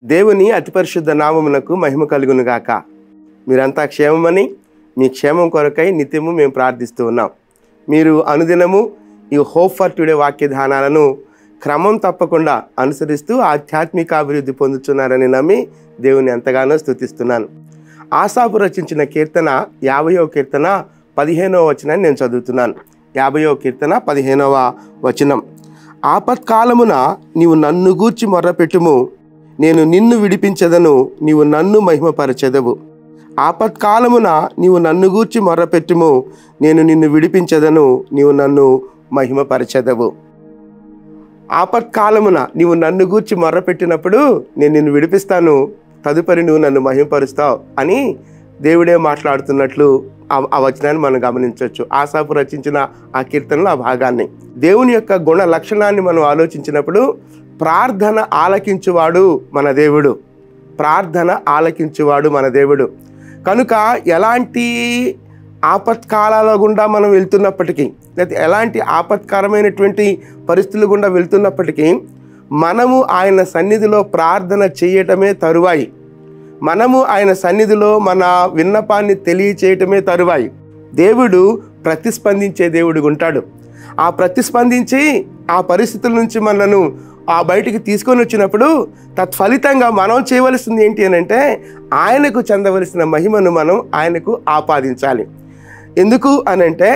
దేవుని అతి పరిశుద్ధ నామమునకు మహిమ కలుగును గాక. మీరంతా క్షేమమని, మీ క్షేమం కొరకై నిత్యము మేము ప్రార్థిస్తూ ఉన్నాం. మీరు అనుదినము ఈ హోప్ ఫర్ టుడే వాక్య ధ్యానాలను క్రమం తప్పకుండా అనుసరిస్తూ ఆధ్యాత్మిక అభివృద్ధి పొందుతున్నారని నమ్మి దేవుని ఎంతగానో స్తుతిస్తున్నాను. ఆసాపు రచించిన కీర్తన 50వ కీర్తన 15వ వచనాన్ని నేను చదువుతున్నాను. 50వ కీర్తన 15వ వచనం. ఆపత్కాలమున నీవు నన్ను గూర్చి మొర్రపెట్టుము, నేను నిన్ను విడిపించదను, నీవు నన్ను మహిమపరచెదవు. ఆపత్కాలమున నీవు నన్ను గూర్చి మొర్రపెట్టుము, నేను నిన్ను విడిపించదను, నీవు నన్ను మహిమపరచెదవు. ఆపత్కాలమున నీవు నన్ను గూర్చి మొర్రపెట్టినప్పుడు నేను నిన్ను విడిపిస్తాను, తదుపరి నువ్వు నన్ను మహిమపరుస్తావు అని దేవుడే మాట్లాడుతున్నట్లు ఆ వచనాన్ని మనం గమనించవచ్చు. ఆసాపు రచించిన ఆ కీర్తనలో ఆ భాగాన్ని, దేవుని యొక్క గుణ లక్షణాన్ని మనం ఆలోచించినప్పుడు ప్రార్థన ఆలకించువాడు మన దేవుడు. ప్రార్థన ఆలకించువాడు మన దేవుడు. కనుక ఎలాంటి ఆపత్కాలాల గుండా మనం వెళ్తున్నప్పటికీ, లేకపోతే ఎలాంటి ఆపత్కరమైనటువంటి పరిస్థితుల గుండా వెళ్తున్నప్పటికీ మనము ఆయన సన్నిధిలో ప్రార్థన చేయటమే తరువాయి. మనము ఆయన సన్నిధిలో మన విన్నపాన్ని తెలియచేయటమే తరువాయి. దేవుడు ప్రతిస్పందించే దేవుడిగా ఉంటాడు. ఆ ప్రతిస్పందించి ఆ పరిస్థితుల నుంచి మనను బయటికి తీసుకొని వచ్చినప్పుడు తత్ఫలితంగా మనం చేయవలసింది ఏంటి అని అంటే, ఆయనకు చెందవలసిన మహిమను మనం ఆయనకు ఆపాదించాలి. ఎందుకు అనంటే,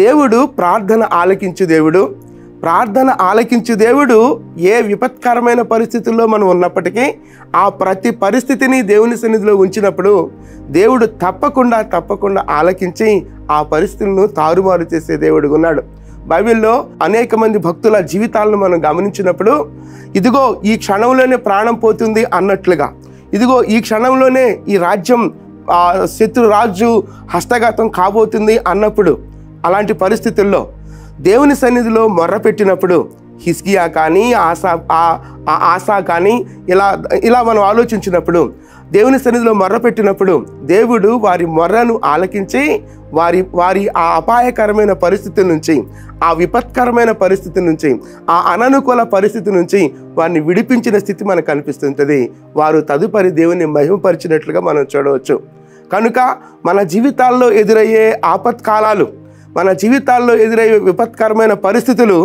దేవుడు ప్రార్థన ఆలకించు దేవుడు. ప్రార్థన ఆలకించు దేవుడు ఏ విపత్కరమైన పరిస్థితుల్లో మనం ఉన్నప్పటికీ ఆ ప్రతి పరిస్థితిని దేవుని సన్నిధిలో ఉంచినప్పుడు దేవుడు తప్పకుండా ఆలకించి ఆ పరిస్థితులను తారుమారు చేసే దేవుడుగా ఉన్నాడు. బైబిల్లో అనేక మంది భక్తుల జీవితాలను మనం గమనించినప్పుడు, ఇదిగో ఈ క్షణంలోనే ప్రాణం పోతుంది అన్నట్లుగా, ఇదిగో ఈ క్షణంలోనే ఈ రాజ్యం శత్రు రాజు హస్తగతం కాబోతుంది అన్నప్పుడు, అలాంటి పరిస్థితుల్లో దేవుని సన్నిధిలో మొర్రపెట్టినప్పుడు హిజ్కియా కానీ ఆసా కానీ ఇలా మనం ఆలోచించినప్పుడు, దేవుని సన్నిధిలో మొర్రపెట్టినప్పుడు దేవుడు వారి మొర్రను ఆలకించి వారి ఆ అపాయకరమైన పరిస్థితి నుంచి, ఆ విపత్కరమైన పరిస్థితి నుంచి, ఆ అననుకూల పరిస్థితి నుంచి వారిని విడిపించిన స్థితి మనకు కనిపిస్తుంటుంది. వారు తదుపరి దేవుని మహిమపరిచినట్లుగా మనం చూడవచ్చు. కనుక మన జీవితాల్లో ఎదురయ్యే ఆపత్కాలాలు, మన జీవితాల్లో ఎదురయ్యే విపత్కరమైన పరిస్థితులు,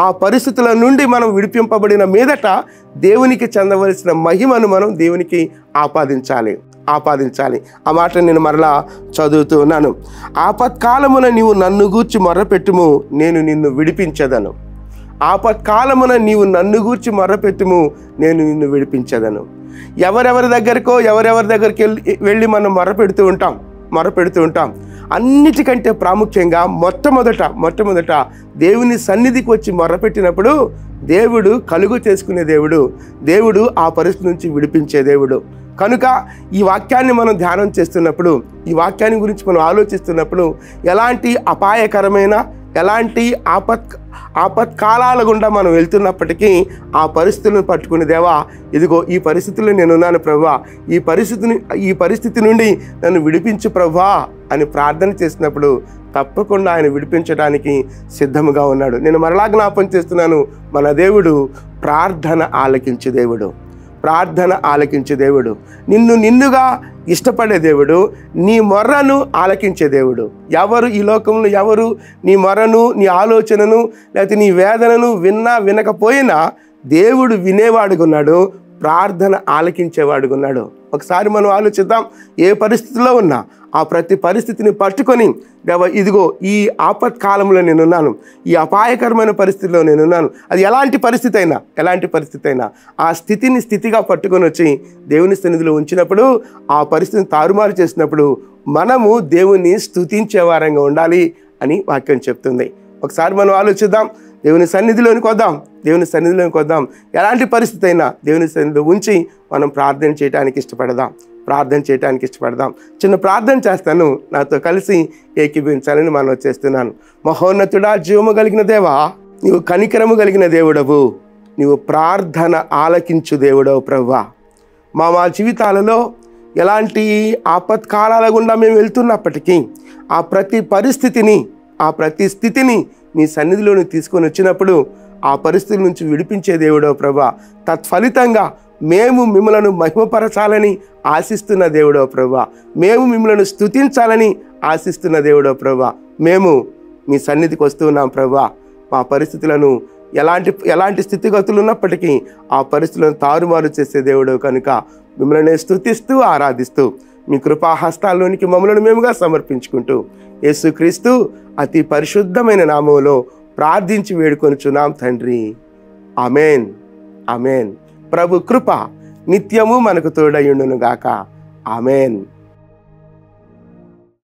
ఆ పరిస్థితుల నుండి మనం విడిపింపబడిన మీదట దేవునికి చెందవలసిన మహిమను మనం దేవునికి ఆపాదించాలి. ఆ మాట నేను మరలా చదువుతూ ఉన్నాను. ఆపత్కాలమున నీవు నన్ను గూర్చి మొర్రపెట్టుము, నేను నిన్ను విడిపించదను. ఆపత్కాలమున నీవు నన్ను గూర్చి మొర్రపెట్టుము, నేను నిన్ను విడిపించదను. ఎవరెవరి దగ్గరికి వెళ్ళి మనం మొర్రపెడుతూ ఉంటాం. అన్నిటికంటే ప్రాముఖ్యంగా మొట్టమొదట దేవుని సన్నిధికి వచ్చి మొర్రపెట్టినప్పుడు దేవుడు కలుగు చేసుకునే దేవుడు ఆ పరిస్థితి నుంచి విడిపించే దేవుడు. కనుక ఈ వాక్యాన్ని మనం ధ్యానం చేస్తున్నప్పుడు, ఈ వాక్యాన్ని గురించి మనం ఆలోచిస్తున్నప్పుడు, ఎలాంటి అపాయకరమైన, ఎలాంటి ఆపత్కాలాల గుండా మనం వెళ్తున్నప్పటికీ ఆ పరిస్థితులను పట్టుకుని, దేవా ఇదిగో ఈ పరిస్థితుల్లో నేనున్నాను ప్రభువా, ఈ పరిస్థితి నుండి నన్ను విడిపించు ప్రభువా అని ప్రార్థన చేసినప్పుడు తప్పకుండా ఆయన విడిపించడానికి సిద్ధముగా ఉన్నాడు. నేను మరలా జ్ఞాపం చేస్తున్నాను, మన దేవుడు ప్రార్థన ఆలకించే దేవుడు, నిన్నుగా ఇష్టపడే దేవుడు, నీ మొర్రను ఆలకించే దేవుడు. ఎవరు ఈ లోకంలో ఎవరు నీ మొర్రను, నీ ఆలోచనను, లేకపోతే నీ వేదనను వినకపోయినా దేవుడు వినేవాడుగా ఉన్నాడు, ప్రార్థన ఆలకించేవాడుగా ఉన్నాడు. ఒకసారి మనం ఆలోచిద్దాం. ఏ పరిస్థితిలో ఉన్నా ఆ ప్రతి పరిస్థితిని పట్టుకొని, ఇదిగో ఈ ఆపత్కాలంలో నేనున్నాను, ఈ అపాయకరమైన పరిస్థితిలో నేనున్నాను, అది ఎలాంటి పరిస్థితి అయినా ఆ స్థితిగా పట్టుకొని వచ్చి దేవుని సన్నిధిలో ఉంచినప్పుడు, ఆ పరిస్థితిని తారుమారు చేసినప్పుడు మనము దేవుని స్తుతించే వారంగా ఉండాలి అని వాక్యం చెప్తుంది. ఒకసారి మనం ఆలోచిద్దాం. దేవుని సన్నిధిలోనికి వద్దాం. ఎలాంటి పరిస్థితి అయినా దేవుని సన్నిధిలో ఉంచి మనం ప్రార్థన చేయడానికి ఇష్టపడదాం. చిన్న ప్రార్థన చేస్తాను, నాతో కలిసి ఏకీభవించాలని మనం చేస్తున్నాను. మహోన్నతుడా, జీవము కలిగిన దేవా, నీవు కనికరము కలిగిన దేవుడవు, నీవు ప్రార్థన ఆలకించు దేవుడవు ప్రభువా. మా జీవితాలలో ఎలాంటి ఆపత్కాలాల గుండా మేము వెళ్తున్నప్పటికీ ఆ ప్రతి స్థితిని నీ సన్నిధిలోని తీసుకొని వచ్చినప్పుడు ఆ పరిస్థితుల నుంచి విడిపించే దేవుడో ప్రభా, తత్ఫలితంగా మేము మిమ్మలను మహిమపరచాలని ఆశిస్తున్న దేవుడో ప్రభువా, మేము మిమ్మలను స్తుతించాలని ఆశిస్తున్న దేవుడో ప్రభువా, మేము మీ సన్నిధికి వస్తున్నాం ప్రభువా. మా పరిస్థితులను ఎలాంటి స్థితిగతులు ఉన్నప్పటికీ ఆ పరిస్థితులను తారుమారు చేసే దేవుడు కనుక మిమ్మల్ని స్తుతిస్తూ ఆరాధిస్తూ మీ కృపా హస్తాల్లోనికి మమ్మల్ని మేముగా సమర్పించుకుంటూ యేసుక్రీస్తు అతి పరిశుద్ధమైన నామములో ప్రార్థించి వేడుకొనుచున్నాం తండ్రి. Amen, amen. ప్రభు కృప నిత్యము మనకు తోడయుండును గాక. ఆమెన్.